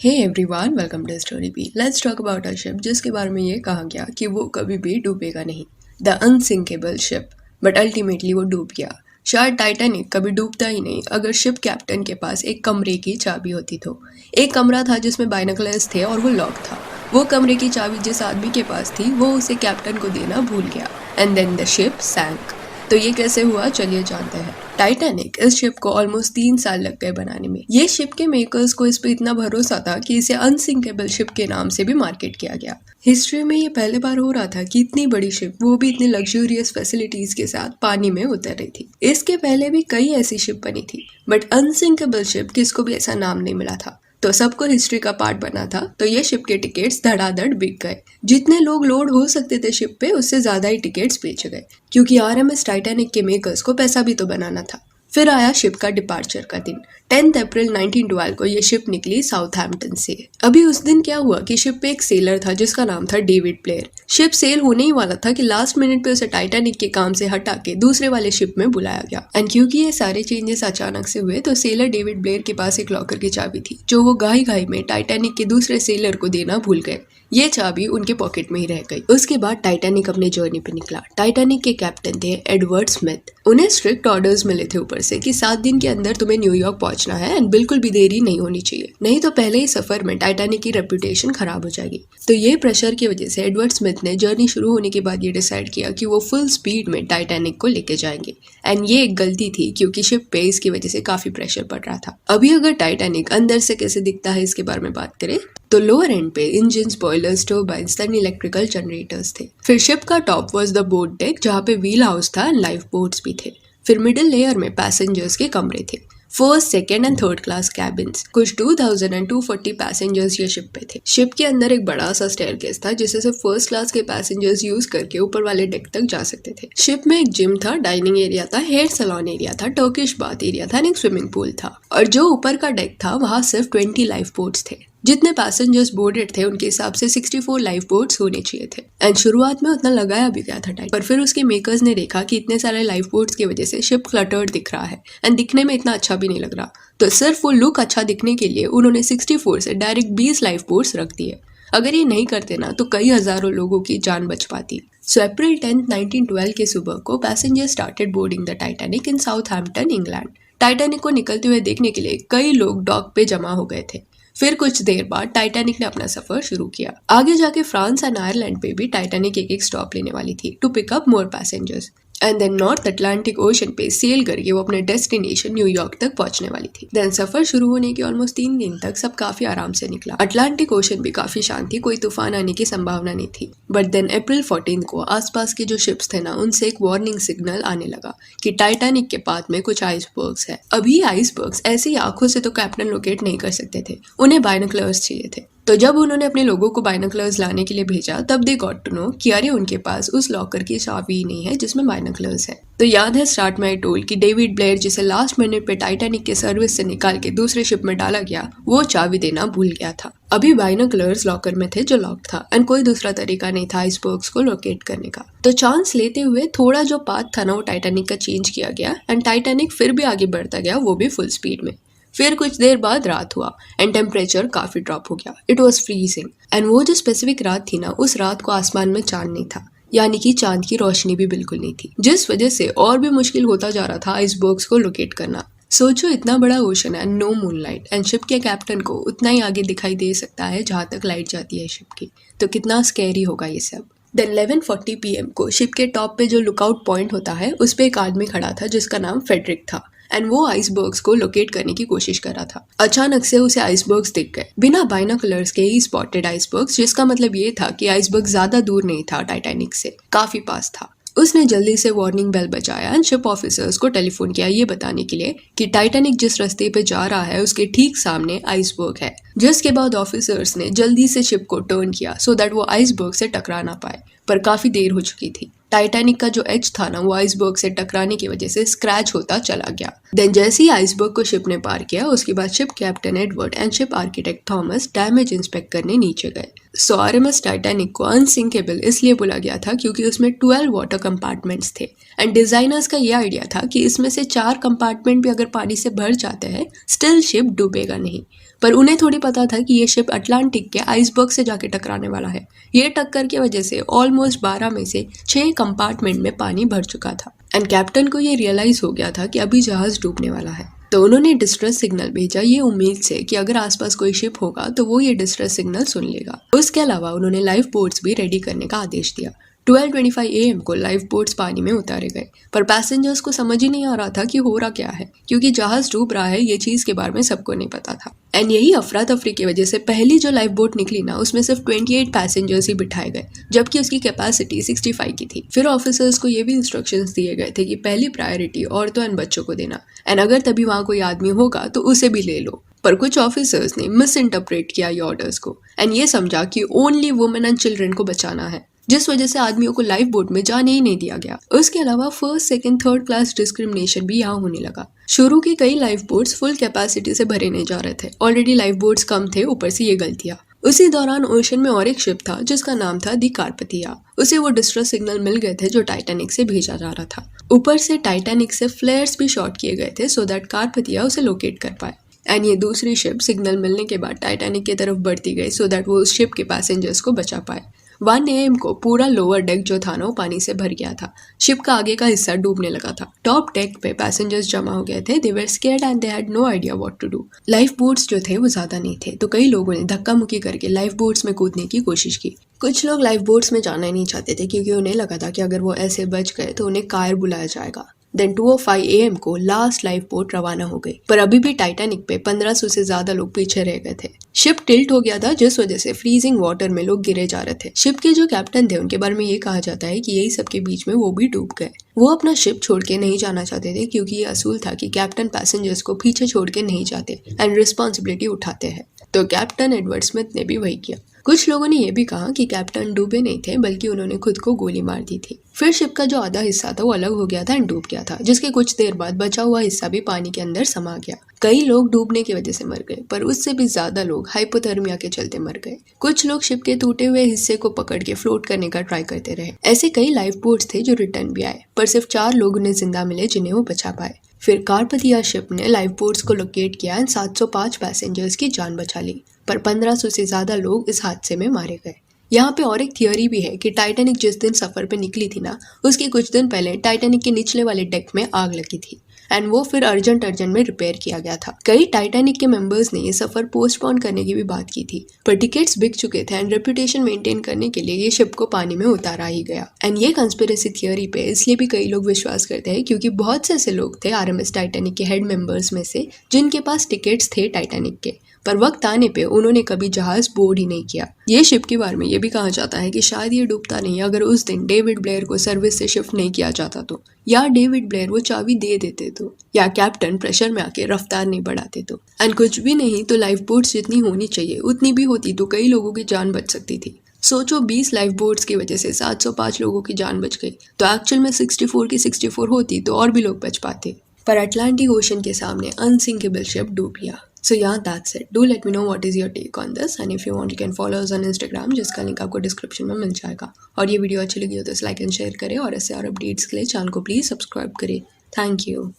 Hey everyone, welcome to story B. Let's talk about a ship जिसके बारे में ये कहा गया कि वो कभी भी डूबेगा नहीं, the unsinkable ship. But ultimately वो डूब गया। शायद टाइटैनिक कभी डूबता ही नहीं अगर शिप कैप्टन के पास एक कमरे की चाबी होती तो। एक कमरा था जिसमें बाइनोकुलर्स थे और वो लॉक था। वो कमरे की चाबी जिस आदमी के पास थी वो उसे कैप्टन को देना भूल गया एंड देन द शिप सैंक। तो ये कैसे हुआ, चलिए जानते हैं। टाइटैनिक, इस शिप को ऑलमोस्ट 3 साल लग गए बनाने में। ये शिप के मेकर्स को इस पे इतना भरोसा था कि इसे अनसिंकेबल शिप के नाम से भी मार्केट किया गया। हिस्ट्री में ये पहले बार हो रहा था कि इतनी बड़ी शिप, वो भी इतनी लग्जूरियस फैसिलिटीज के साथ, पानी में उतर रही थी। इसके पहले भी कई ऐसी शिप बनी थी, बट अनसिंकेबल शिप किसको भी ऐसा नाम नहीं मिला था। तो सबको हिस्ट्री का पार्ट बना था। तो ये शिप के टिकट्स धड़ाधड़ बिक गए। जितने लोग लोड हो सकते थे शिप पे, उससे ज्यादा ही टिकट्स बेचे गए, क्योंकि आरएमएस टाइटैनिक के मेकर्स को पैसा भी तो बनाना था। फिर आया शिप का डिपार्चर का दिन। 10 अप्रैल 1912 को ये शिप निकली साउथहैम्पटन से। अभी उस दिन क्या हुआ कि शिप पे एक सेलर था जिसका नाम था डेविड ब्लेयर। शिप सेल होने ही वाला था कि लास्ट मिनट पे उसे टाइटैनिक के काम से हटा के दूसरे वाले शिप में बुलाया गया। एंड क्योंकि ये सारे चेंजेस अचानक से हुए, तो सेलर डेविड ब्लेयर के पास एक लॉकर की चाबी थी जो वो घाई घाई में टाइटैनिक के दूसरे सेलर को देना भूल गए। ये चाबी उनके पॉकेट में ही रह गई। उसके बाद टाइटैनिक अपने जर्नी पे निकला। टाइटैनिक के कैप्टन थे एडवर्ड स्मिथ। उन्हें स्ट्रिक्ट ऑर्डर्स मिले थे ऊपर से कि 7 दिन के अंदर तुम्हें न्यूयॉर्क पहुंचना है एंड बिल्कुल भी देरी नहीं होनी चाहिए, नहीं तो पहले ही सफर में टाइटैनिक की रेपुटेशन खराब हो जाएगी। तो ये प्रेशर की वजह से एडवर्ड स्मिथ ने जर्नी शुरू होने के बाद ये डिसाइड किया कि वो फुल स्पीड में टाइटैनिक को लेके जाएंगे। एंड ये एक गलती थी क्योंकि शिप पे इसकी वजह से काफी प्रेशर पड़ रहा था। अभी अगर टाइटैनिक अंदर से कैसे दिखता है इसके बारे में बात करें तो लोअर एंड पे engine, boilers, turbines and electrical generators थे। फिर शिप का top was the boat deck जहाँ पे व्हील हाउस था एंड लाइफ बोट्स भी थे। फिर मिडिल लेयर में पैसेंजर्स के कमरे थे। First, second and third class cabins. कुछ 2000 एंड 240 पैसेंजर्स ये शिप पे थे। शिप के अंदर एक बड़ा सा स्टेयरकेस था जिसे सिर्फ फर्स्ट क्लास के पैसेंजर्स यूज करके ऊपर वाले डेक तक जा सकते थे। शिप में एक जिम था, डाइनिंग एरिया था, हेयर सैलून एरिया था, टर्किश बाथ एरिया था, एक स्विमिंग पूल था। और जो ऊपर का डेक था वहाँ सिर्फ 20 लाइफ बोट्स थे। जितने पैसेंजर्स बोर्डेड थे उनके हिसाब से 64 लाइफ बोट्स होने चाहिए थे। एंड शुरुआत में उतना लगाया भी गया था टाइम, पर फिर उसके मेकर्स ने देखा कि इतने सारे लाइफ बोट्स की वजह से शिप क्लटर्ड दिख रहा है एंड दिखने में इतना अच्छा भी नहीं लग रहा। तो सिर्फ वो लुक अच्छा दिखने के लिए उन्होंने 64 से डायरेक्ट 20 लाइफ बोट्स रख दिए। अगर ये नहीं करते ना तो कई हजारों लोगों की जान बच पाती। सो अप्रैल 10, 1912 के सुबह को passenger started boarding the Titanic in Southampton, England. Titanic को निकलते हुए देखने के लिए कई लोग डॉक पे जमा हो गए थे। फिर कुछ देर बाद टाइटैनिक ने अपना सफर शुरू किया। आगे जाके फ्रांस एंड आयरलैंड पे भी टाइटैनिक एक स्टॉप लेने वाली थी to pick up more passengers. And then North Atlantic Ocean पे सेल करके वो अपने डेस्टिनेशन न्यूयॉर्क तक पहुंचने वाली थी। देन सफर शुरू होने के ऑलमोस्ट 3 दिन तक सब काफी आराम से निकला। अटलांटिक ओशन भी काफी शांत थी, कोई तूफान आने की संभावना नहीं थी। बट देन अप्रैल 14 को आसपास के जो शिप्स थे ना, उनसे एक वार्निंग सिग्नल आने लगा कि टाइटैनिक के पास में कुछ आइसबर्ग्स है। अभी आइसबर्ग्स ऐसी आंखों से तो कैप्टन लोकेट नहीं कर सकते थे, उन्हें बाइनोकुलर्स चाहिए थे। तो जब उन्होंने अपने लोगों को बाइनोकुलर्स लाने के लिए भेजा तब दे गॉट टू नो कि अरे उनके पास उस लॉकर की चाबी नहीं है जिसमें बाइनोकुलर्स है। तो याद है स्टार्ट में आई टोल्ड कि डेविड ब्लेयर जिसे लास्ट मिनट पे टाइटैनिक के सर्विस से निकाल के दूसरे शिप में डाला गया, वो चाबी देना भूल गया था। अभी बाइनोकुलर्स लॉकर में थे जो लॉक था एंड कोई दूसरा तरीका नहीं था आइसबर्ग्स को लोकेट करने का। तो चांस लेते हुए थोड़ा जो पाथ था ना वो टाइटैनिक का चेंज किया गया एंड टाइटैनिक फिर भी आगे बढ़ता गया, वो भी फुल स्पीड में। फिर कुछ देर बाद रात हुआ एंड टेम्परेचर काफी ड्रॉप हो गया। इट वॉज फ्रीजिंग एंड वो जो स्पेसिफिक रात थी ना, उस रात को आसमान में चांद नहीं था, यानी कि चांद की रोशनी भी बिल्कुल नहीं थी, जिस वजह से और भी मुश्किल होता जा रहा था आइसबर्ग्स को लोकेट करना। सोचो इतना बड़ा ओशन है, नो मूनलाइट, एंड शिप के कैप्टन को उतना ही आगे दिखाई दे सकता है जहाँ तक लाइट जाती है शिप की। तो कितना स्कैरी होगा ये सब। देन 11:40 PM को शिप के टॉप पे जो लुकआउट पॉइंट होता है उस पे एक आदमी खड़ा था जिसका नाम फेडरिक था एंड वो आइसबर्ग्स को लोकेट करने की कोशिश कर रहा था। अचानक से उसे आइसबर्ग्स दिख गए, बिना बाइनोकुलर्स के ही स्पॉटेड आइसबर्ग्स, जिसका मतलब ये था कि आइसबर्ग ज्यादा दूर नहीं था, टाइटैनिक से काफी पास था। उसने जल्दी से वार्निंग बेल बजाया एंड शिप ऑफिसर्स को टेलीफोन किया ये बताने के लिए कि टाइटैनिक जिस रास्ते पे जा रहा है उसके ठीक सामने आइसबर्ग है। जिसके बाद ऑफिसर्स ने जल्दी से शिप को टर्न किया सो दैट वो आइसबर्ग से टकरा ना पाए, पर काफी देर हो चुकी थी। टाइटैनिक का जो एज था ना, वो आइसबर्ग से टकराने की वजह से स्क्रैच होता चला गया। देन जैसे ही आइसबर्ग को शिप ने पार किया, उसके बाद ship captain Edward and ship architect Thomas damage inspect करने नीचे गए। सो आरएमएस टाइटैनिक को अनसिंकेबल इसलिए बोला गया था क्योंकि उसमें 12 वाटर कंपार्टमेंट्स थे एंड डिजाइनर्स का यह आइडिया था कि इसमें से 4 कंपार्टमेंट भी अगर पानी से भर जाते हैं स्टिल शिप डूबेगा नहीं। पर उन्हें थोड़ी पता था कि ये शिप अटलांटिक के आइसबर्ग से जाके टकराने वाला है। ये टक्कर की वजह से ऑलमोस्ट 12 में से 6 कंपार्टमेंट में पानी भर चुका था एंड कैप्टन को ये रियलाइज हो गया था कि अभी जहाज डूबने वाला है। तो उन्होंने डिस्ट्रेस सिग्नल भेजा ये उम्मीद से कि अगर आसपास कोई शिप होगा तो वो ये डिस्ट्रेस सिग्नल सुन लेगा। उसके अलावा उन्होंने लाइफ बोट्स भी रेडी करने का आदेश दिया। 12:25 AM को लाइफ बोट्स पानी में उतारे गए, पर पैसेंजर्स को समझ ही नहीं आ रहा था कि हो रहा क्या है, क्योंकि जहाज डूब रहा है ये चीज के बारे में सबको नहीं पता था। एंड यही अफरा तफरी की वजह से पहली जो लाइफ बोट निकली ना उसमें सिर्फ 28 पैसेंजर्स ही बिठाए गए, जबकि उसकी कैपेसिटी 65 की थी। फिर ऑफिसर्स को ये भी इंस्ट्रक्शंस दिए गए थे कि पहली प्रायोरिटी औरतों एंड बच्चों को देना, एंड अगर तभी वहाँ कोई आदमी होगा तो उसे भी ले लो। पर कुछ ऑफिसर्स ने मिस इंटरप्रेट किया ये ऑर्डर्स को एंड ये समझा कि ओनली वुमेन एंड चिल्ड्रन को बचाना है, जिस वजह से आदमियों को लाइफ बोट में जाने ही नहीं दिया गया। उसके अलावा first second third class discrimination भी यहाँ होने लगा। शुरू की कई लाइफ बोट्स फुल कैपेसिटी से भरे नहीं जा रहे थे, ऑलरेडी लाइफ बोट्स कम थे, ऊपर से ये गलतियाँ। उसी दौरान ओशन में और एक शिप था जिसका नाम था दी कार्पथिया। उसे वो डिस्ट्रेस सिग्नल मिल गए थे जो टाइटैनिक से भेजा जा रहा था। ऊपर से टाइटैनिक से फ्लेयर्स भी शॉट किए गए थे सो दैट कार्पथिया उसे लोकेट कर पाए। एंड ये दूसरी शिप सिग्नल मिलने के बाद टाइटैनिक की तरफ बढ़ती गई सो दैट वो उस शिप के पैसेंजर्स को बचा पाए। 1 AM को पूरा लोअर डेक जो था ना वो पानी से भर गया था। शिप का आगे का हिस्सा डूबने लगा था। टॉप डेक पे पैसेंजर्स जमा हो गए थे। They were scared and they had no idea what to do. Life boats जो थे वो ज्यादा नहीं थे, तो कई लोगों ने धक्का मुक्की करके लाइफ बोट्स में कूदने की कोशिश की। कुछ लोग लाइफ बोट्स में जाना ही नहीं चाहते थे क्योंकि उन्हें लगा था कि अगर वो ऐसे बच गए तो उन्हें कायर बुलाया जाएगा। देन 2:05 AM को लास्ट लाइफ बोट रवाना हो गई, पर अभी भी टाइटैनिक पे 1500 से ज्यादा लोग पीछे रह गए थे। शिप टिल्ट हो गया था जिस वजह से फ्रीजिंग वाटर में लोग गिरे जा रहे थे। शिप के जो कैप्टन थे उनके बारे में ये कहा जाता है कि यही सब के बीच में वो भी डूब गए। वो अपना शिप छोड़ के नहीं जाना चाहते थे क्योंकि ये असूल था कि कैप्टन पैसेंजर्स को पीछे छोड़ के नहीं जाते एंड रिस्पॉन्सिबिलिटी उठाते हैं। तो कैप्टन एडवर्ड स्मिथ ने भी वही किया। कुछ लोगों ने यह भी कहा कि कैप्टन डूबे नहीं थे बल्कि उन्होंने खुद को गोली मार दी थी। फिर शिप का जो आधा हिस्सा था वो अलग हो गया था एंड डूब गया था, जिसके कुछ देर बाद बचा हुआ हिस्सा भी पानी के अंदर समा गया। कई लोग डूबने की वजह से मर गए, पर उससे भी ज्यादा लोग हाइपोथर्मिया के चलते मर गए। कुछ लोग शिप के टूटे हुए हिस्से को पकड़ के फ्लोट करने का ट्राई करते रहे। ऐसे कई लाइफ बोट्स थे जो रिटर्न भी आए, पर सिर्फ 4 लोग उन्हें जिंदा मिले जिन्हें वो बचा पाए। फिर कार्पथिया शिप ने लाइफ बोट्स को लोकेट किया एंड 705 पैसेंजर्स की जान बचा ली, पर 1500 से ज्यादा लोग इस हादसे में मारे गए। यहाँ पे और एक थियोरी भी है कि टाइटैनिक जिस दिन सफर पे निकली थी ना उसके कुछ दिन पहले टाइटैनिक के निचले वाले डेक में आग लगी थी एंड वो फिर अर्जेंट में रिपेयर किया गया था। कई टाइटैनिक के मेंबर्स ने ये सफर पोस्टपोन करने की भी बात की थी, पर टिकट्स बिक चुके थे एंड रेपुटेशन मेंटेन करने के लिए ये शिप को पानी में उतारा ही गया। एंड ये कंस्पिरेसी थियोरी पे इसलिए भी कई लोग विश्वास करते हैं क्योंकि बहुत से ऐसे लोग थे RMS टाइटैनिक के हेड मेंबर्स में से जिनके पास टिकट्स थे टाइटैनिक के, पर वक्त आने पे उन्होंने कभी जहाज बोर्ड ही नहीं किया। ये शिप के बारे में ये भी कहा जाता है कि शायद ये डूबता नहीं अगर उस दिन डेविड ब्लेयर को सर्विस से शिफ्ट नहीं किया जाता तो, या डेविड ब्लेयर वो चाबी दे देते तो, या कैप्टन प्रेशर में आके रफ्तार नहीं बढ़ाते तो। एंड कुछ भी नहीं तो लाइफ बोट्स जितनी होनी चाहिए उतनी भी होती तो कई लोगों की जान बच सकती थी। सोचो 20 लाइफ बोट्स की वजह से 705 लोगों की जान बच गई, तो एक्चुअल में 64 की 64 होती तो और भी लोग बच पाते। पर अटलांटिक ओशन के सामने अनसिंकेबल शिप डूब गया। So yeah, that's it. Do let me know what is your take on this, and if you want you can follow us on Instagram जिसका लिंक आपको डिस्क्रिप्शन में मिल जाएगा। और ये वीडियो अच्छी लगी हो तो लाइक एंड शेयर करें और ऐसे और अपडेट्स के लिए चैनल को प्लीज़ सब्सक्राइब करें। Thank you.